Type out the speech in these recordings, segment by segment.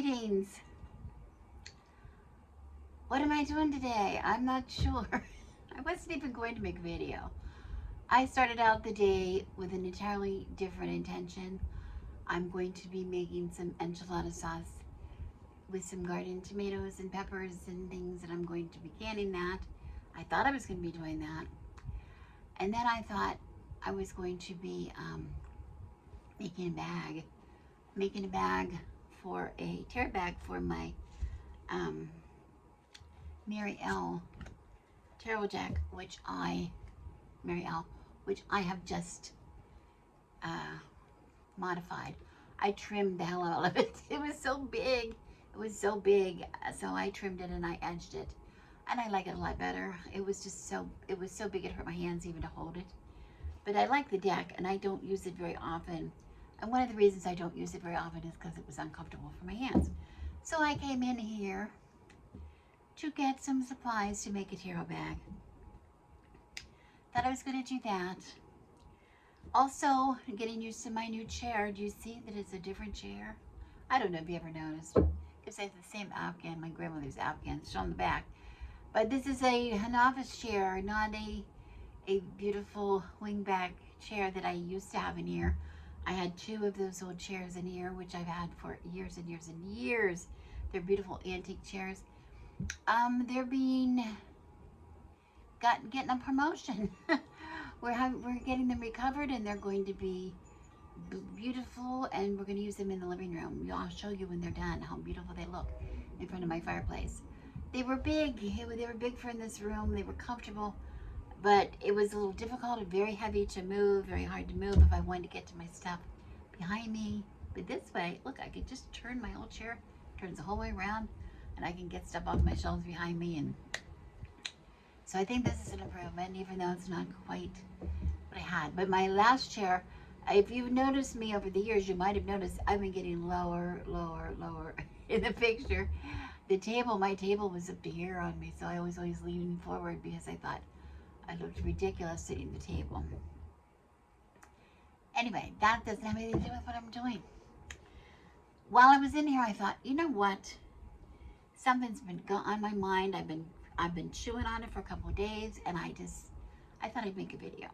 Greetings. What am I doing today? I'm not sure. I wasn't even going to make a video. I started out the day with an entirely different intention. I'm going to be making some enchilada sauce with some garden tomatoes and peppers and things, and I'm going to be canning that. I thought I was going to be doing that. And then I thought I was going to be making a bag for a tear bag for my Mary L. Tarot deck, which I have just modified. I trimmed the hell out of it. It was so big. So I trimmed it and I edged it. And I like it a lot better. It was so big it hurt my hands even to hold it. But I like the deck and I don't use it very often. And one of the reasons I don't use it very often is because it was uncomfortable for my hands. So I came in here to get some supplies to make a tarot bag. Thought I was going to do that. Also, getting used to my new chair. Do you see that it's a different chair? I don't know if you ever noticed. Because I have the same Afghan, my grandmother's Afghan, it's on the back. But this is an office chair, not a beautiful wingback chair that I used to have in here. I had 2 of those old chairs in here, which I've had for years and years and years. They're beautiful antique chairs. They're getting a promotion. we're getting them recovered, and they're going to be beautiful, and we're going to use them in the living room. I'll show you when they're done how beautiful they look in front of my fireplace. They were big. They were big for in this room. They were comfortable, but it was a little difficult and very heavy to move, very hard to move if I wanted to get to my stuff behind me. But this way, look, I could just turn my old chair, turns the whole way around, and I can get stuff off my shelves behind me. And so I think this is an improvement, even though it's not quite what I had. But my last chair, if you've noticed me over the years, you might have noticed I've been getting lower in the picture. My table was up to here on me, so I was always leaning forward because I thought I looked ridiculous sitting at the table. Anyway, that doesn't have anything to do with what I'm doing. While I was in here, I thought, you know what? Something's been on my mind. I've been chewing on it for a couple of days, and I thought I'd make a video.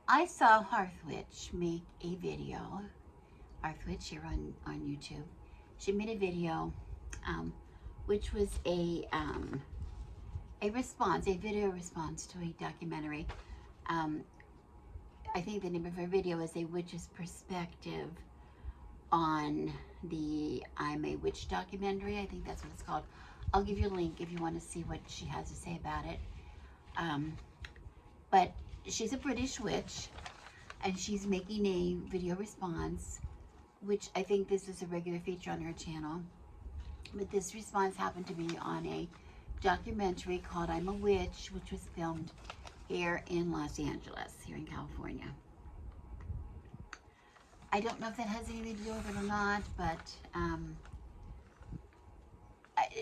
I saw Hearth Witch make a video. Hearth Witch here on YouTube. She made a video, which was a video response to a documentary. I think the name of her video is A Witch's Perspective on the I'm a Witch documentary. I think that's what it's called. I'll give you a link if you want to see what she has to say about it. But she's a British witch, and she's making a video response, which I think this is a regular feature on her channel. But this response happened to be on a documentary called I'm a Witch, which was filmed here in Los Angeles, here in California. I don't know if that has anything to do with it or not, but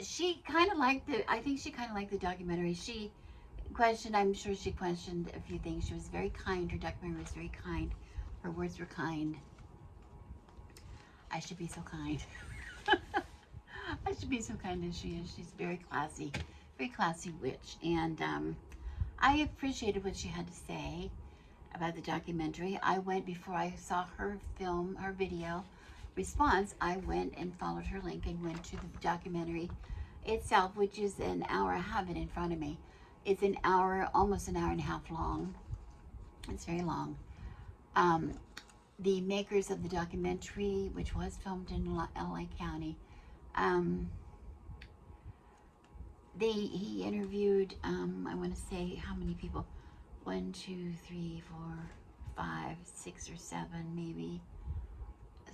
she kind of liked the documentary. I'm sure she questioned a few things. She was very kind. Her documentary was very kind. Her words were kind. I should be so kind. I should be so kind as she is. She's very classy witch. And I appreciated what she had to say about the documentary. Before I saw her video response, I went and followed her link and went to the documentary itself, which is an hour. I have it in front of me. It's an hour, almost an hour and a half long. It's very long. The makers of the documentary, which was filmed in LA County, he interviewed, I want to say how many people, 1, 2, 3, 4, 5, 6 or 7, maybe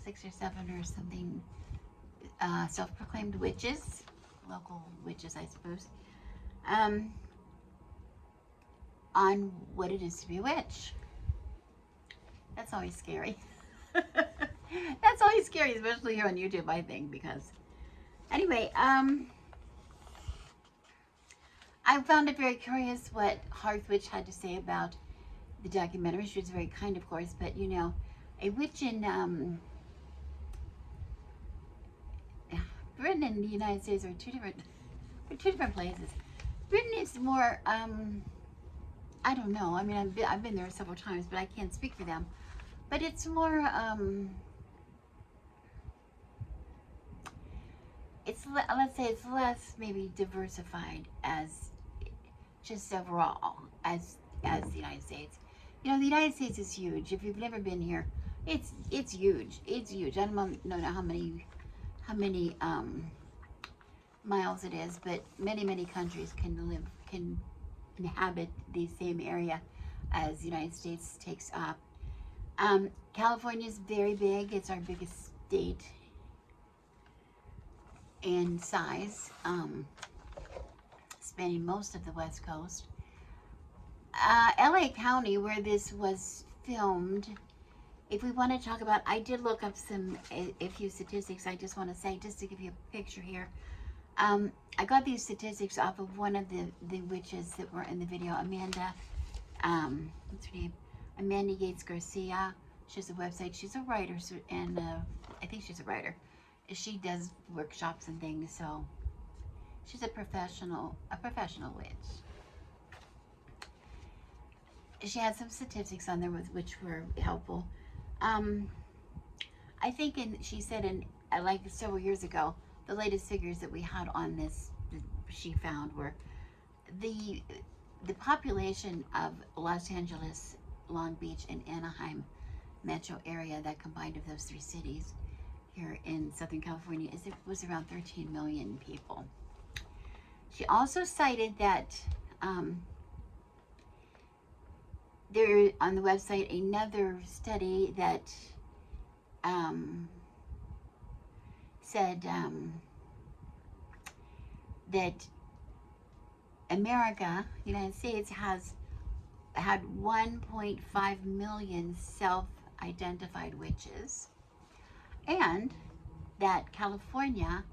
6 or 7 or something, self-proclaimed witches, local witches, I suppose, on what it is to be a witch. That's always scary. That's always scary, especially here on YouTube, I think, because anyway, I found it very curious what Hearth Witch had to say about the documentary. She was very kind, of course, but you know, a witch in Britain and the United States are two different places. Britain is more, I don't know. I mean, I've been there several times, but I can't speak for them. But it's more, let's say it's less maybe diversified as just overall as the United States. You know, the United States is huge. If you've never been here, it's huge. It's huge. I don't know how many miles it is, but many countries can inhabit the same area as the United States takes up. California is very big. It's our biggest state in size, spanning most of the West Coast. LA County, where this was filmed, if we want to talk about, I did look up a few statistics. I just want to say, just to give you a picture here, I got these statistics off of one of the witches that were in the video, Amanda, what's her name? Amanda Yates Garcia. She has a website. She's a writer, and I think she's a writer. She does workshops and things, so she's a professional witch. She had some statistics on there which were helpful. I think she said like several years ago, the latest figures that we had on this that she found were the population of Los Angeles, Long Beach, and Anaheim metro area, that combined of those three cities here in Southern California, was around 13 million people. She also cited that there on the website another study that said that America, United States, has had 1.5 million self-identified witches, and that California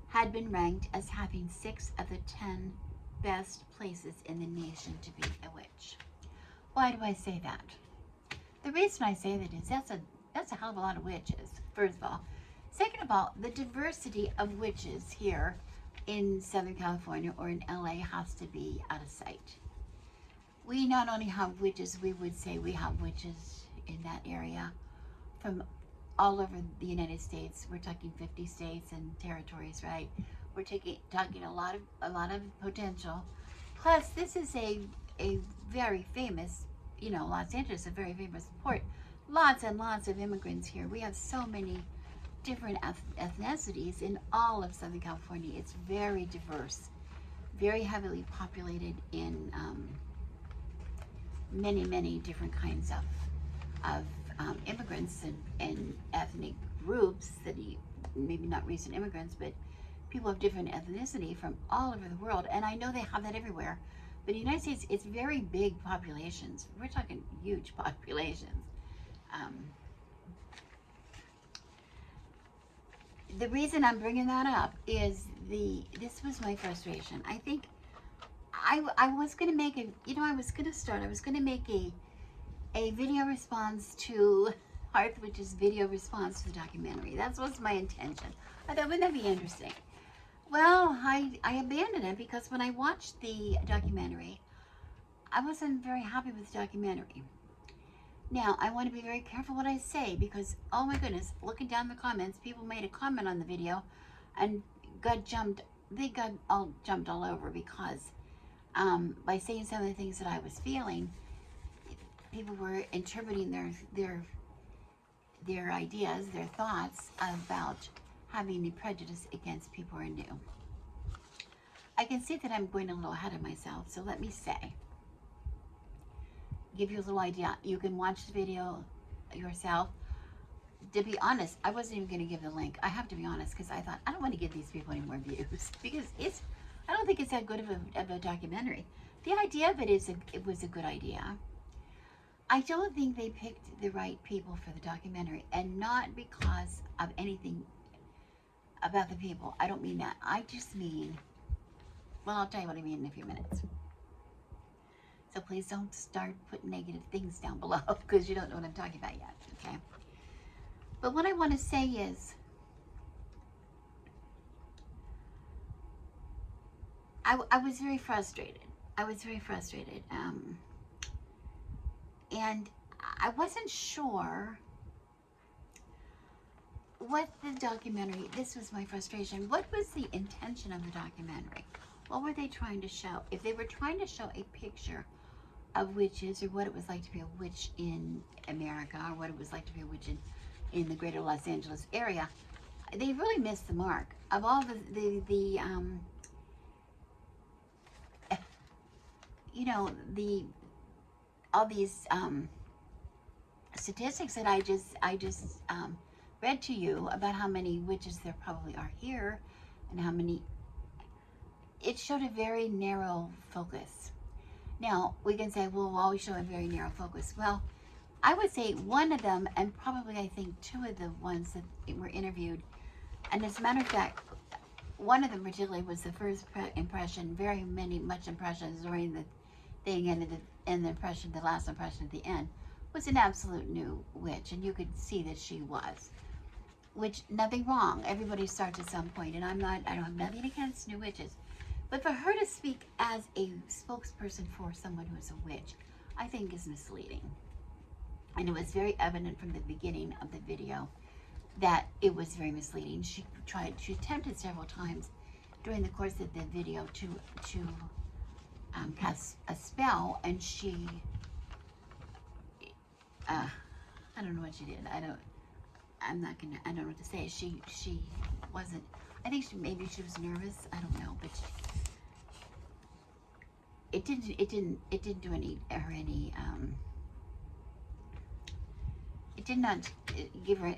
had been ranked as having 6 of the 10 best places in the nation to be a witch. Why do I say that? The reason I say that is that's a hell of a lot of witches, first of all. Second of all, the diversity of witches here in Southern California or in LA has to be out of sight. We not only have witches, we would say we have witches in that area from all over the United States. We're talking 50 states and territories, right? We're talking a lot of potential. Plus, this is a very famous, you know, Los Angeles, a very famous port. Lots and lots of immigrants here. We have so many different ethnicities in all of Southern California. It's very diverse, very heavily populated in many different kinds of immigrants and ethnic groups, that maybe not recent immigrants, but people of different ethnicity from all over the world. And I know they have that everywhere. But in the United States, it's very big populations. We're talking huge populations. The reason I'm bringing that up is this was my frustration. I think I was going to make I was going to make a video response to Hearth Witch's video response to the documentary. That was my intention. I thought, wouldn't that be interesting? Well, I abandoned it because when I watched the documentary, I wasn't very happy with the documentary. Now, I want to be very careful what I say because, oh my goodness, looking down the comments, people made a comment on the video and they got all jumped all over because by saying some of the things that I was feeling, people were interpreting their ideas, their thoughts about having the prejudice against people who are new. I can see that I'm going a little ahead of myself, so let me give you a little idea. You can watch the video yourself. To be honest, I wasn't even going to give the link. I have to be honest, because I thought, I don't want to give these people any more views, because I don't think it's that good of a documentary. The idea of it was a good idea. I don't think they picked the right people for the documentary, and not because of anything about the people. I don't mean that. I just mean, well, I'll tell you what I mean in a few minutes. So please don't start putting negative things down below because you don't know what I'm talking about yet, okay? But what I want to say is, I was very frustrated. I was very frustrated. And I wasn't sure what the documentary, this was my frustration, what was the intention of the documentary? What were they trying to show? If they were trying to show a picture of witches, or what it was like to be a witch in America, or what it was like to be a witch in the greater Los Angeles area, they really missed the mark. Of all you know, all these statistics that I just read to you about how many witches there probably are here, and how many, it showed a very narrow focus. Now, we can say, well, we'll always show a very narrow focus. Well, I would say one of them, and probably I think two of the ones that were interviewed, and as a matter of fact, one of them particularly was the first impression, much impressions during the thing, and the impression, the last impression at the end, was an absolute new witch, and you could see that she was. Which, nothing wrong. Everybody starts at some point, and I don't have nothing against new witches. But for her to speak as a spokesperson for someone who is a witch, I think is misleading. And it was very evident from the beginning of the video that it was very misleading. She attempted several times during the course of the video to cast a spell, and she, I don't know what she did. I don't know what to say. She wasn't, I think maybe she was nervous. I don't know, but it didn't do it did not give her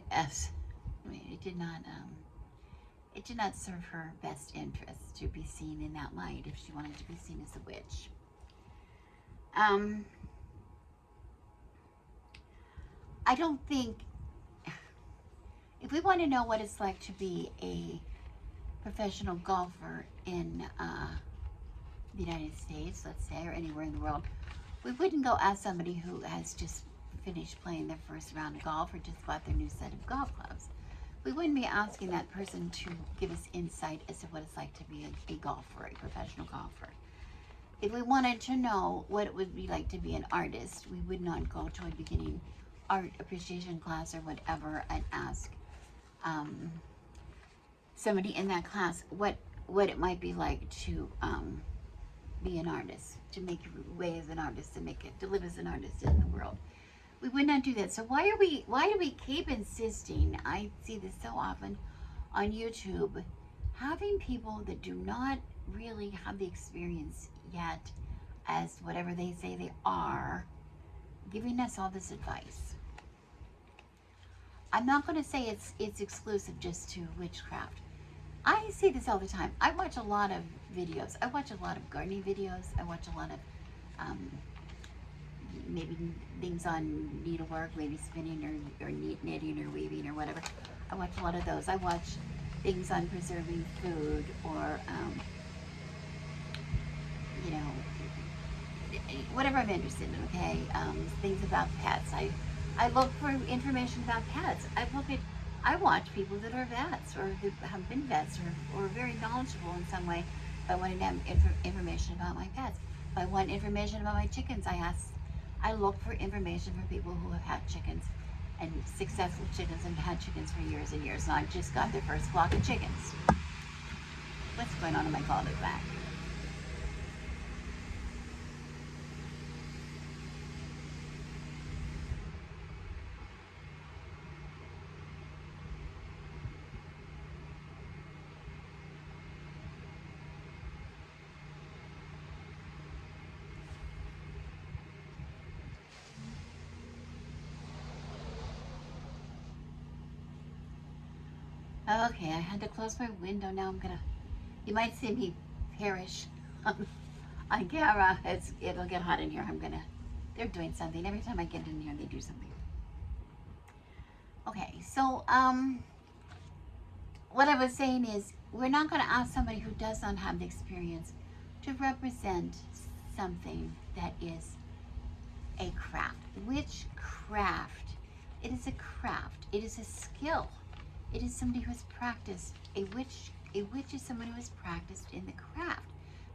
it did not serve her best interest to be seen in that light if she wanted to be seen as a witch. I don't think, if we want to know what it's like to be a professional golfer in the United States, let's say, or anywhere in the world, we wouldn't go ask somebody who has just finished playing their first round of golf or just bought their new set of golf clubs. We wouldn't be asking that person to give us insight as to what it's like to be a golfer, a professional golfer. If we wanted to know what it would be like to be an artist, we would not go to a beginning art appreciation class or whatever and ask somebody in that class what it might be like to be an artist, to make your way as an artist, to live as an artist in the world. We would not do that. So why do we keep insisting, I see this so often on YouTube, having people that do not really have the experience yet as whatever they say they are, giving us all this advice. I'm not going to say it's exclusive just to witchcraft. I see this all the time. I watch a lot of videos. I watch a lot of gardening videos. I watch a lot of maybe things on needlework, maybe spinning or knitting or weaving or whatever. I watch a lot of those. I watch things on preserving food, or you know, whatever I'm interested in. Okay, things about pets. I look for information about pets. I watch people that are vets or who have been vets or very knowledgeable in some way. If I want to have information about my pets, if I want information about my chickens, I look for information from people who have had chickens, and successful chickens, and had chickens for years and years. And I just got their first flock of chickens. What's going on in my cul-de-sac? Okay, I had to close my window. Now you might see me perish on camera. It'll get hot in here. They're doing something. Every time I get in here, they do something. Okay, so, what I was saying is, we're not going to ask somebody who does not have the experience to represent something that is a craft. Witchcraft. It is a craft. It is a skill. It is somebody who has practiced. A witch is someone who has practiced in the craft.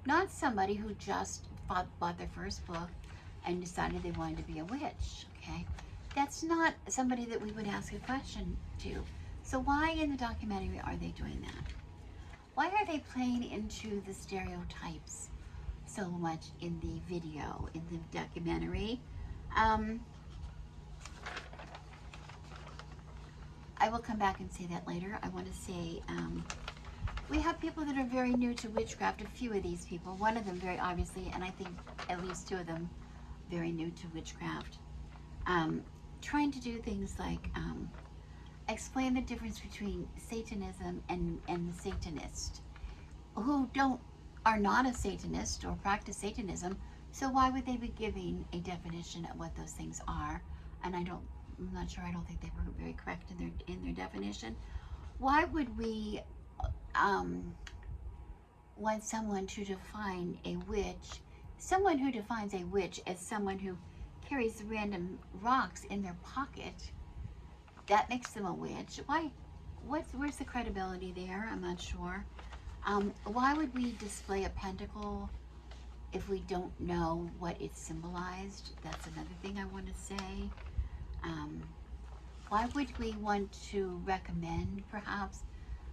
Not somebody who just bought their first book and decided they wanted to be a witch, okay? That's not somebody that we would ask a question to. So why in the documentary are they doing that? Why are they playing into the stereotypes so much in the video, in the documentary? I will come back and say that later. I want to say we have people that are very new to witchcraft, a few of these people. One of them very obviously, and I think at least two of them very new to witchcraft. Trying to do things like explain the difference between Satanism and Satanist, who are not a Satanist or practice Satanism. So why would they be giving a definition of what those things are? And I'm not sure. I don't think they were very correct in their definition. Why would we want someone to define a witch? Someone who defines a witch as someone who carries random rocks in their pocket, that makes them a witch. Why? Where's the credibility there? I'm not sure. Why would we display a pentacle if we don't know what it symbolized? That's another thing I want to say. Why would we want to recommend perhaps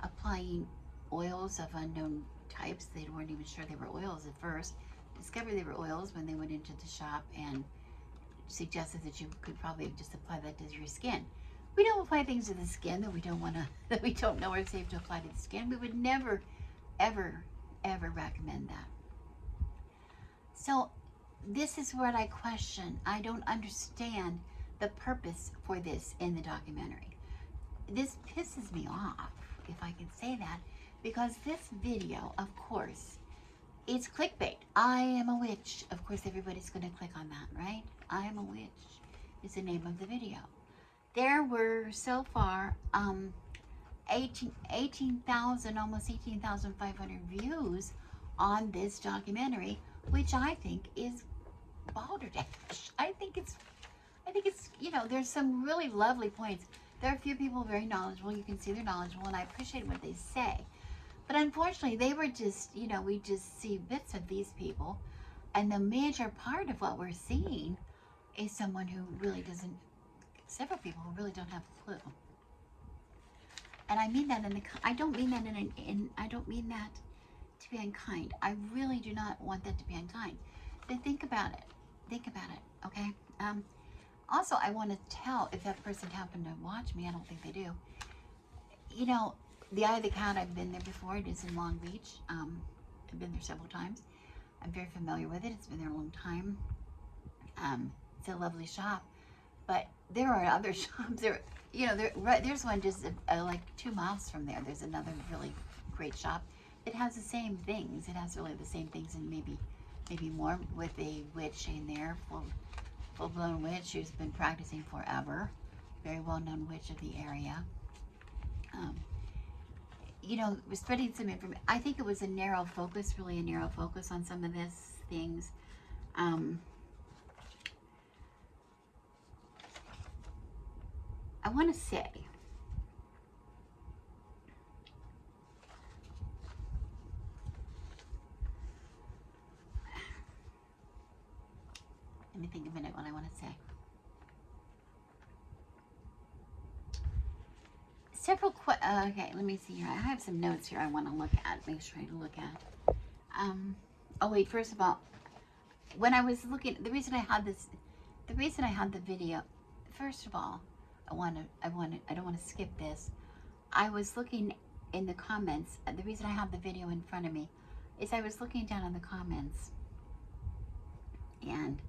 applying oils of unknown types? They weren't even sure they were oils at first. Discovered they were oils when they went into the shop and suggested that you could probably just apply that to your skin. We don't apply things to the skin that we don't want to, that we don't know are safe to apply to the skin. We would never, ever, ever recommend that. So this is what I question. I don't understand the purpose for this in the documentary. This pisses me off, if I can say that, because this video, of course, it's clickbait. I am a witch. Of course, everybody's going to click on that, right? I am a witch is the name of the video. There were so far 18,000, almost 18,500 views on this documentary, which I think is balderdash. I think it's, you know, there's some really lovely points. There are a few people very knowledgeable. You can see they're knowledgeable, and I appreciate what they say. But unfortunately, they were just, you know, we just see bits of these people. And the major part of what we're seeing is someone who really doesn't, several people who really don't have a clue. And I mean that I don't mean that I don't mean that to be unkind. I really do not want that to be unkind. But think about it. Think about it, okay? Also, I want to tell, if that person happened to watch me, I don't think they do. You know, the Eye of the Cat, I've been there before. It is in Long Beach. I've been there several times. I'm very familiar with it. It's been there a long time. It's a lovely shop. But there are other shops. There's one just like 2 miles from there. There's another really great shop. It has the same things. It has really the same things, and maybe more, with a witch in there, full-blown witch who's been practicing forever. Very well-known witch of the area. You know, spreading some information. I think it was a narrow focus, really a narrow focus on some of these things. I want to say, let me think a minute what I want to say. Okay, let me see here. I have some notes here I want to look at, make sure I look at. Oh wait, first of all, when I was looking, the reason I had the video, first of all, I don't want to skip this. I was looking in the comments. The reason I have the video in front of me is I was looking down on the comments, and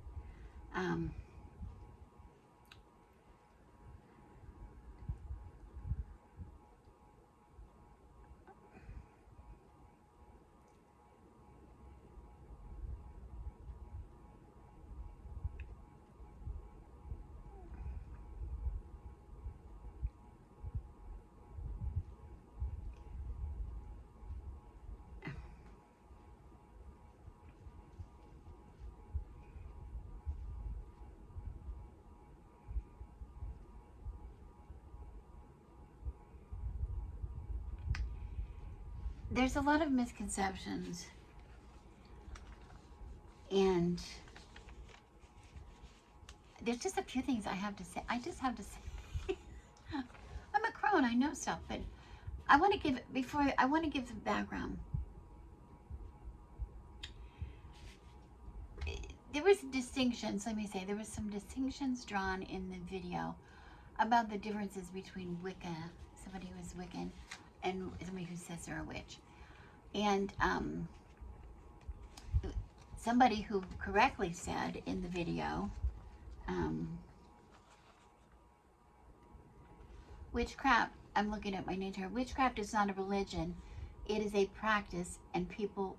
there's a lot of misconceptions And there's just a few things I have to say. I just have to say, I'm a crone, I know stuff, but I want to give, I want to give some background. There was distinctions, let me say, there was some distinctions drawn in the video about the differences between Wicca, somebody who is Wiccan, and somebody who says they're a witch. And somebody who correctly said in the video, witchcraft, I'm looking at my name here, witchcraft is not a religion, it is a practice, and people,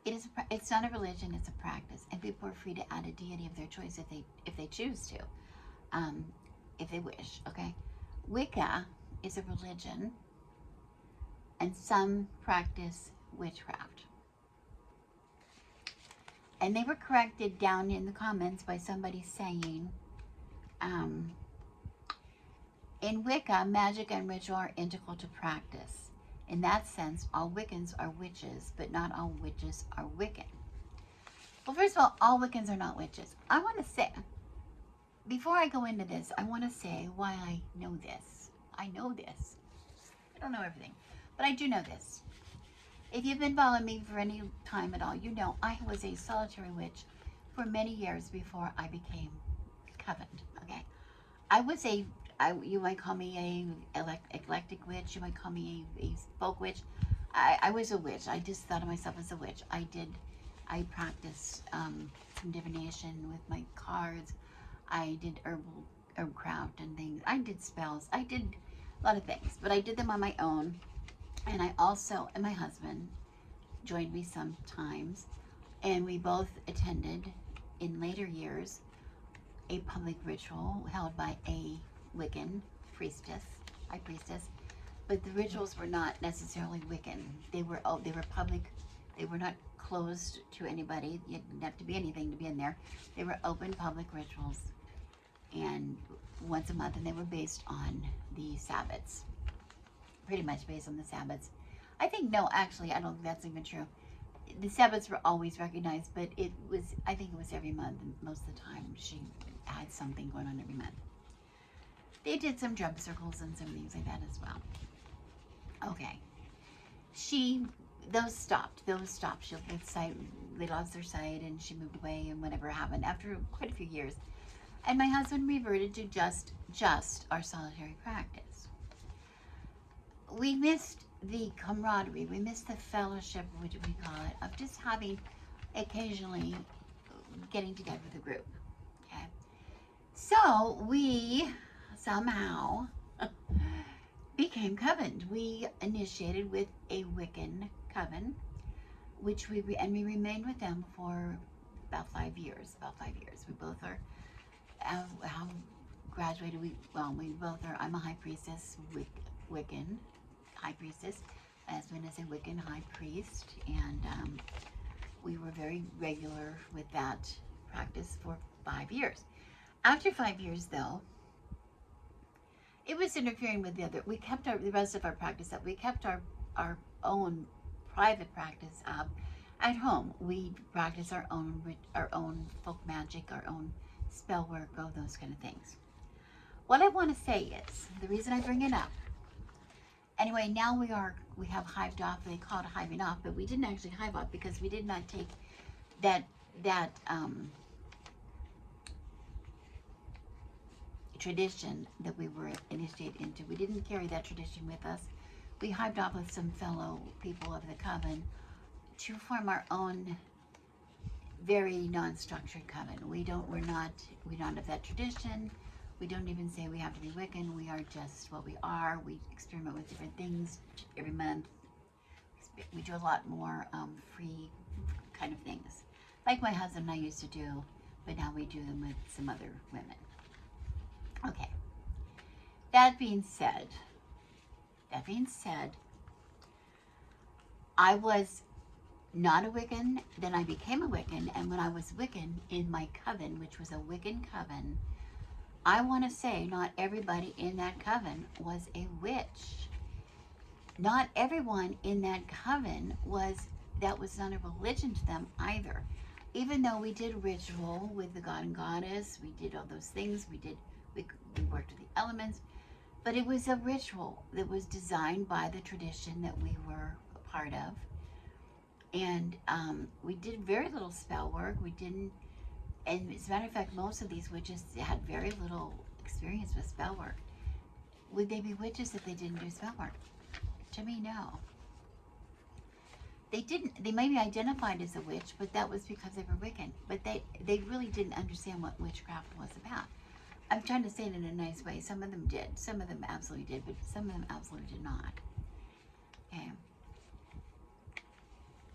it's not a religion, it's a practice, and people are free to add a deity of their choice if they choose to, if they wish, okay? Wicca is a religion, and some practice witchcraft. And they were corrected down in the comments by somebody saying, in Wicca, magic and ritual are integral to practice. In that sense, all Wiccans are witches, but not all witches are Wiccan. Well, first of all Wiccans are not witches. I want to say, before I go into this, I want to say why I know this. I know this. I don't know everything, but I do know this. If you've been following me for any time at all, you know I was a solitary witch for many years before I became covened, okay? I was you might call me a eclectic witch, you might call me a folk witch. I was a witch. I just thought of myself as a witch. I practiced some divination with my cards. I did herb craft and things. I did spells. I did a lot of things, but I did them on my own. And I also, and my husband joined me sometimes, and we both attended in later years a public ritual held by a Wiccan priestess, high priestess, but the rituals were not necessarily Wiccan. They were public. They were not closed to anybody. You didn't have to be anything to be in there. They were open public rituals, and once a month, and they were based on the Sabbats. Pretty much based on the Sabbats. I think, no, actually, I don't think that's even true. The Sabbats were always recognized, but I think it was every month, and most of the time she had something going on every month. They did some drum circles and some things like that as well. Okay. Those stopped. She they lost their sight, and she moved away, and whatever happened after quite a few years. And my husband reverted to just our solitary practice. We missed the camaraderie, we missed the fellowship, which we call it, of just having occasionally getting together with a group, okay? So we somehow became covened. We initiated with a Wiccan coven, which we remained with them for about 5 years. We both are, graduated, we both are, I'm a high priestess, Wiccan high priestess. My husband is a Wiccan high priest, and we were very regular with that practice for 5 years. After 5 years, though, it was interfering with we kept the rest of our practice up. We kept our own private practice up at home. We practice our own folk magic, our own spell work, all those kind of things. What I want to say is, the reason I bring it up, anyway, now we have hived off. They call it hiving off, but we didn't actually hive off because we did not take that tradition that we were initiated into. We didn't carry that tradition with us. We hived off with some fellow people of the coven to form our own very non-structured coven. We don't have that tradition. We don't even say we have to be Wiccan. We are just what we are. We experiment with different things every month. We do a lot more free kind of things, like my husband and I used to do, but now we do them with some other women. Okay. That being said, I was not a Wiccan. Then I became a Wiccan, and when I was Wiccan in my coven, which was a Wiccan coven, I want to say not everybody in that coven was a witch. Not everyone in that coven was that was not a religion to them either. Even though we did ritual with the god and goddess, we did all those things, we worked with the elements, but it was a ritual that was designed by the tradition that we were a part of. And we did very little spell work. We didn't, and as a matter of fact, most of these witches had very little experience with spell work. Would they be witches if they didn't do spell work? To me, no. They didn't. They may be identified as a witch, but that was because they were Wiccan. But they really didn't understand what witchcraft was about. I'm trying to say it in a nice way. Some of them did. Some of them absolutely did, but some of them absolutely did not. Okay.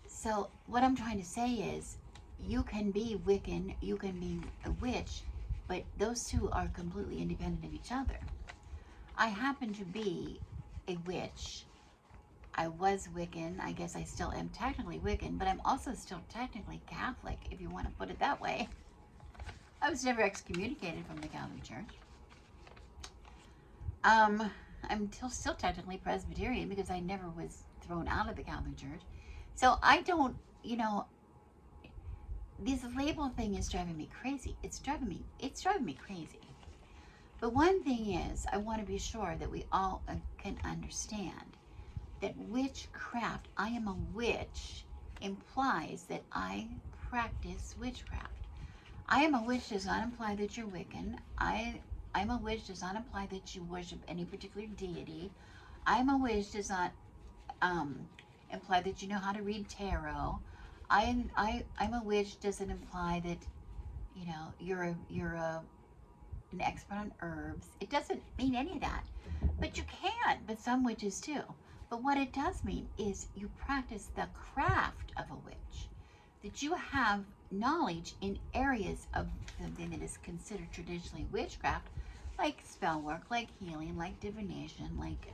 So what I'm trying to say is, you can be Wiccan, you can be a witch, but those two are completely independent of each other. I happen to be a witch. I was Wiccan. I guess I still am technically Wiccan, but I'm also still technically Catholic, if you want to put it that way. I was never excommunicated from the Catholic Church. I'm still technically Presbyterian because I never was thrown out of the Catholic Church. So I don't, this label thing is driving me crazy. It's driving me crazy. But one thing is, I want to be sure that we all can understand that witchcraft, I am a witch, implies that I practice witchcraft. I am a witch does not imply that you're Wiccan. I'm a witch does not imply that you worship any particular deity. I'm a witch does not imply that you know how to read tarot. I'm a witch doesn't imply that you're an expert on herbs. It doesn't mean any of that. But you can, but some witches do. But what it does mean is you practice the craft of a witch. That you have knowledge in areas of something that is considered traditionally witchcraft, like spell work, like healing, like divination, like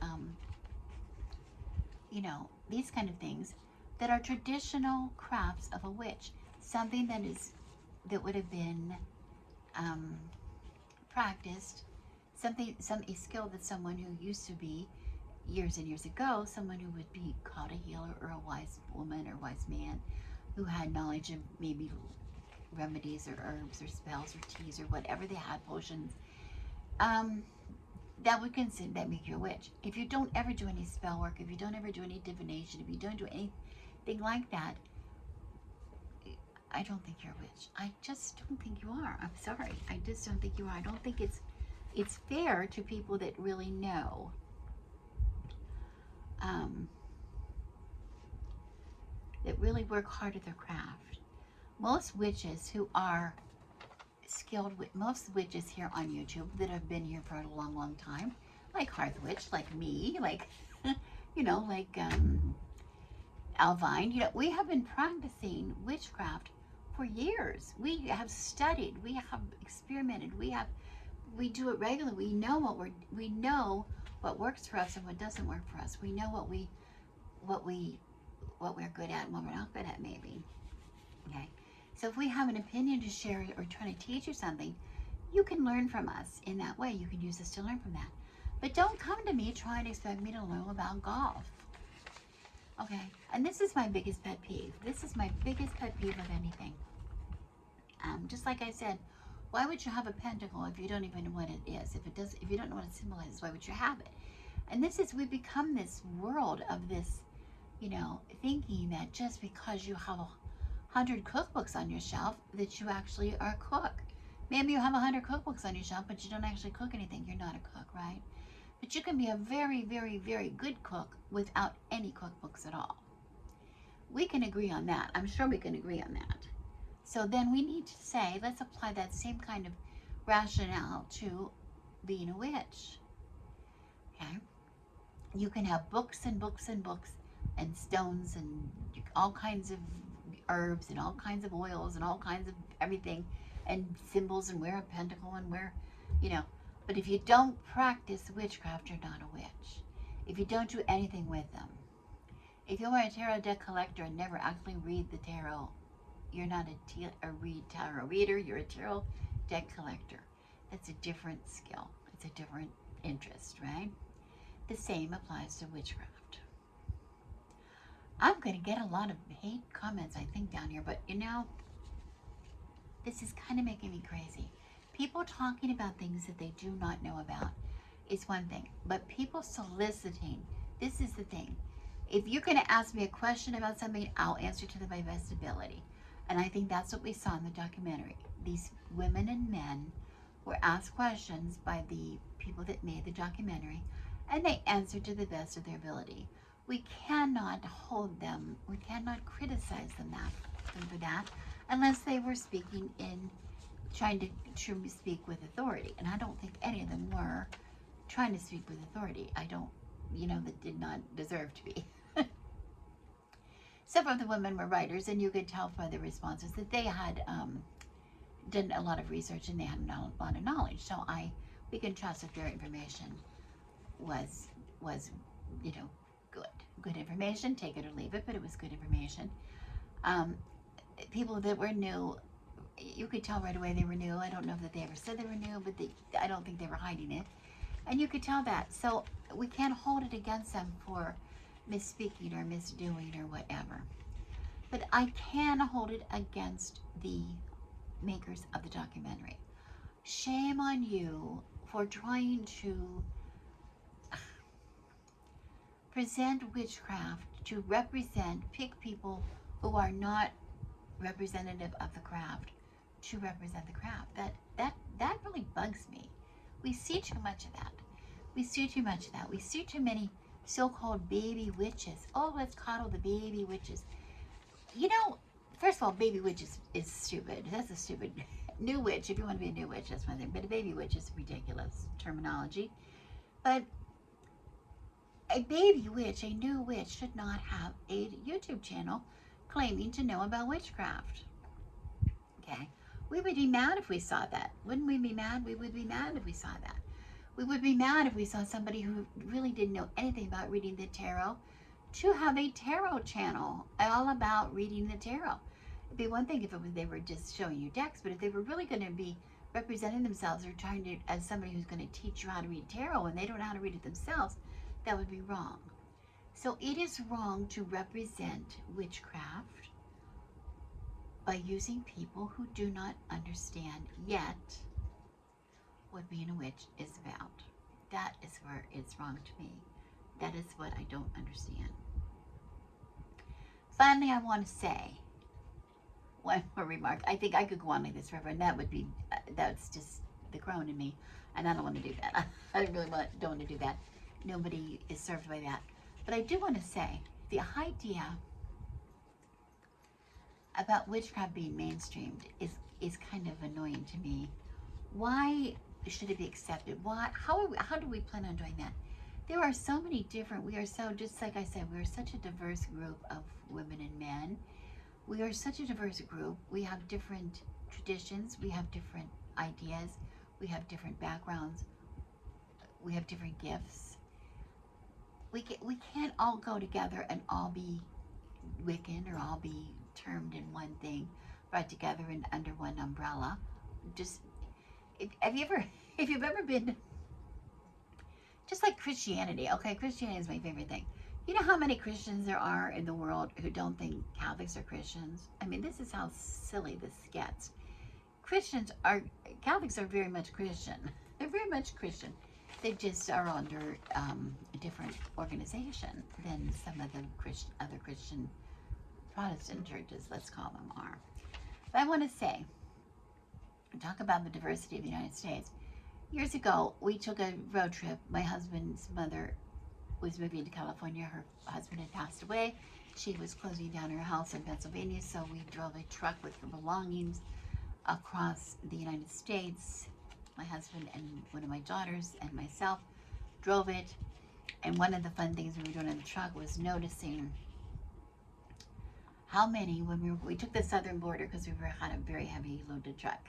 these kind of things that are traditional crafts of a witch. Something that would have been practiced, a skill that someone who used to be years and years ago, someone who would be called a healer or a wise woman or wise man who had knowledge of maybe remedies or herbs or spells or teas or whatever they had, potions, that would consider that make you a witch. If you don't ever do any spell work, if you don't ever do any divination, if you don't do anything like that, I don't think you're a witch. I just don't think you are. I'm sorry. I just don't think you are. I don't think it's fair to people that really know. That really work hard at their craft. Most witches who are skilled, most witches here on YouTube that have been here for a long, long time, like Hearth Witch, like me, like, like Alvine, we have been practicing witchcraft for years. We have studied, we have experimented, we do it regularly. We know what works for us and what doesn't work for us. We know what we're good at and what we're not good at, maybe. Okay. So if we have an opinion to share or try to teach you something, you can learn from us in that way. You can use us to learn from that. But don't come to me trying to expect me to learn about golf. Okay. And this is my biggest pet peeve. This is my biggest pet peeve of anything. Just like I said, why would you have a pentacle if you don't even know what it is? If you don't know what it symbolizes, why would you have it? And we become this world of this, thinking that just because you have 100 cookbooks on your shelf, that you actually are a cook. Maybe you have 100 cookbooks on your shelf, but you don't actually cook anything. You're not a cook, right? But you can be a very, very, very good cook without any cookbooks at all. We can agree on that. I'm sure we can agree on that. So then we need to say, let's apply that same kind of rationale to being a witch. Okay? You can have books and books and books and stones and all kinds of herbs and all kinds of oils and all kinds of everything and symbols and wear a pentacle and wear, but if you don't practice witchcraft, you're not a witch. If you don't do anything with them. If you're a tarot deck collector and never actually read the tarot, you're not a tarot reader, you're a tarot deck collector. That's a different skill. It's a different interest, right? The same applies to witchcraft. I'm going to get a lot of hate comments, I think, down here. But, you know, this is kind of making me crazy. People talking about things that they do not know about is one thing. But people soliciting, this is the thing. If you're going to ask me a question about something, I'll answer to the best ability. And I think that's what we saw in the documentary. These women and men were asked questions by the people that made the documentary, and they answered to the best of their ability. We cannot hold them, we cannot criticize them for that unless they were speaking in, trying to speak with authority. And I don't think any of them were trying to speak with authority. I don't, that did not deserve to be. Several of the women were writers, and you could tell by their responses that they had done a lot of research and they had a lot of knowledge. So we can trust that their information was good information. Take it or leave it, but it was good information. People that were new, you could tell right away they were new. I don't know that they ever said they were new, but I don't think they were hiding it, and you could tell that. So we can't hold it against them for misspeaking or misdoing or whatever. But I can hold it against the makers of the documentary. Shame on you for trying to present witchcraft to pick people who are not representative of the craft to represent the craft. That really bugs me. We see too much of that. We see too much of that. We see too many so-called baby witches. Oh, let's coddle the baby witches. First of all, baby witch is stupid. That's a stupid. New witch, if you want to be a new witch, that's one thing. But a baby witch is ridiculous terminology. But a baby witch, a new witch, should not have a YouTube channel claiming to know about witchcraft. Okay? We would be mad if we saw that. Wouldn't we be mad? We would be mad if we saw that. We would be mad if we saw somebody who really didn't know anything about reading the tarot to have a tarot channel all about reading the tarot. It'd be one thing if they were just showing you decks, but if they were really going to be representing themselves or trying to, as somebody who's going to teach you how to read tarot and they don't know how to read it themselves, that would be wrong. So it is wrong to represent witchcraft by using people who do not understand yet what being a witch is about. That is where it's wrong to me. That is what I don't understand. Finally, I want to say one more remark. I think I could go on like this forever, and that's just the crone in me, and I don't want to do that. I really don't want to do that. Nobody is served by that. But I do want to say the idea about witchcraft being mainstreamed is kind of annoying to me. Why should it be accepted? How do we plan on doing that? There are so many different, just like I said, we are such a diverse group of women and men. We are such a diverse group. We have different traditions. We have different ideas. We have different backgrounds. We have different gifts. We can't all go together and all be Wiccan or all be termed in one thing, brought together and under one umbrella. If you've ever been, just like Christianity, okay, Christianity is my favorite thing. You know how many Christians there are in the world who don't think Catholics are Christians? I mean, this is how silly this gets. Catholics are very much Christian. They're very much Christian. They just are under a different organization than some of the other Christian Protestant churches, let's call them, are. But I want to say, talk about the diversity of the United States. Years ago, we took a road trip. My husband's mother was moving to California. Her husband had passed away. She was closing down her house in Pennsylvania, so we drove a truck with her belongings across the United States. My husband and one of my daughters and myself drove it. And one of the fun things we were doing in the truck was noticing how many, when we took the southern border, because we had a very heavy loaded truck,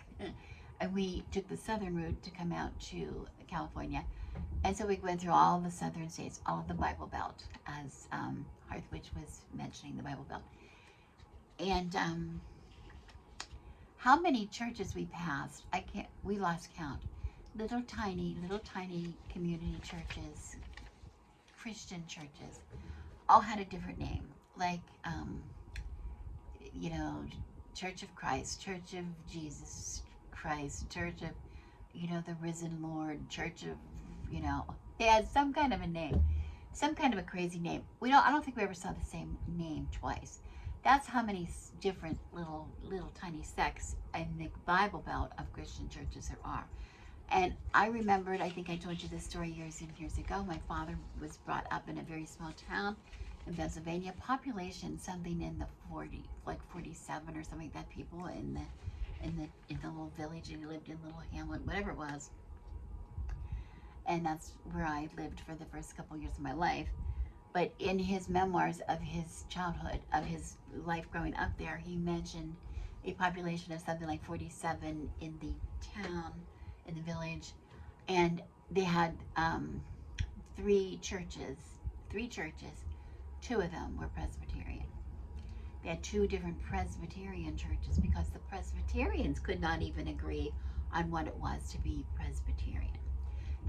and we took the southern route to come out to California. And so we went through all the southern states, all of the Bible Belt, as Hearth Witch was mentioning the Bible Belt. And how many churches we passed, we lost count. Little tiny community churches, Christian churches, all had a different name. like, you know, Church of Christ, Church of Jesus Christ, Church of, you know, the Risen Lord, Church of, you know, it has some kind of a name, some kind of a crazy name. I don't think we ever saw the same name twice. That's how many different little tiny sects in the Bible Belt of Christian churches there are. And I remembered, I think I told you this story years and years ago. My father was brought up in a very small town in Pennsylvania. Population something in the 40, like 47 or something like that. People in the little village, and he lived in little hamlet, whatever it was. And that's where I lived for the first couple years of my life. But in his memoirs of his childhood, of his life growing up there, he mentioned a population of something like 47 in the town, in the village, and they had three churches. Two of them were Presbyterian. They had two different Presbyterian churches because the Presbyterians could not even agree on what it was to be Presbyterian.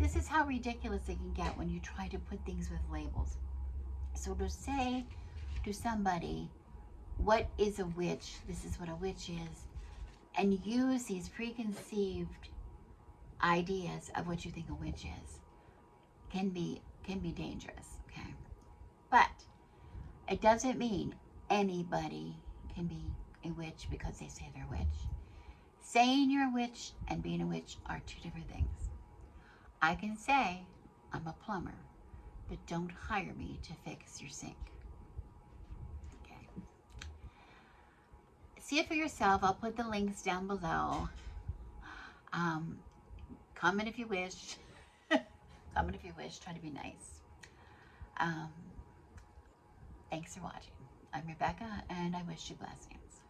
This is how ridiculous it can get when you try to put things with labels. So to say to somebody, what is a witch? This is what a witch is. And use these preconceived ideas of what you think a witch is can be dangerous, okay? But it doesn't mean anybody can be a witch because they say they're a witch. Saying you're a witch and being a witch are two different things. I can say I'm a plumber, but don't hire me to fix your sink. Okay. See it for yourself. I'll put the links down below. Comment if you wish. Comment if you wish. Try to be nice. Thanks for watching. I'm Rebecca, and I wish you blessings.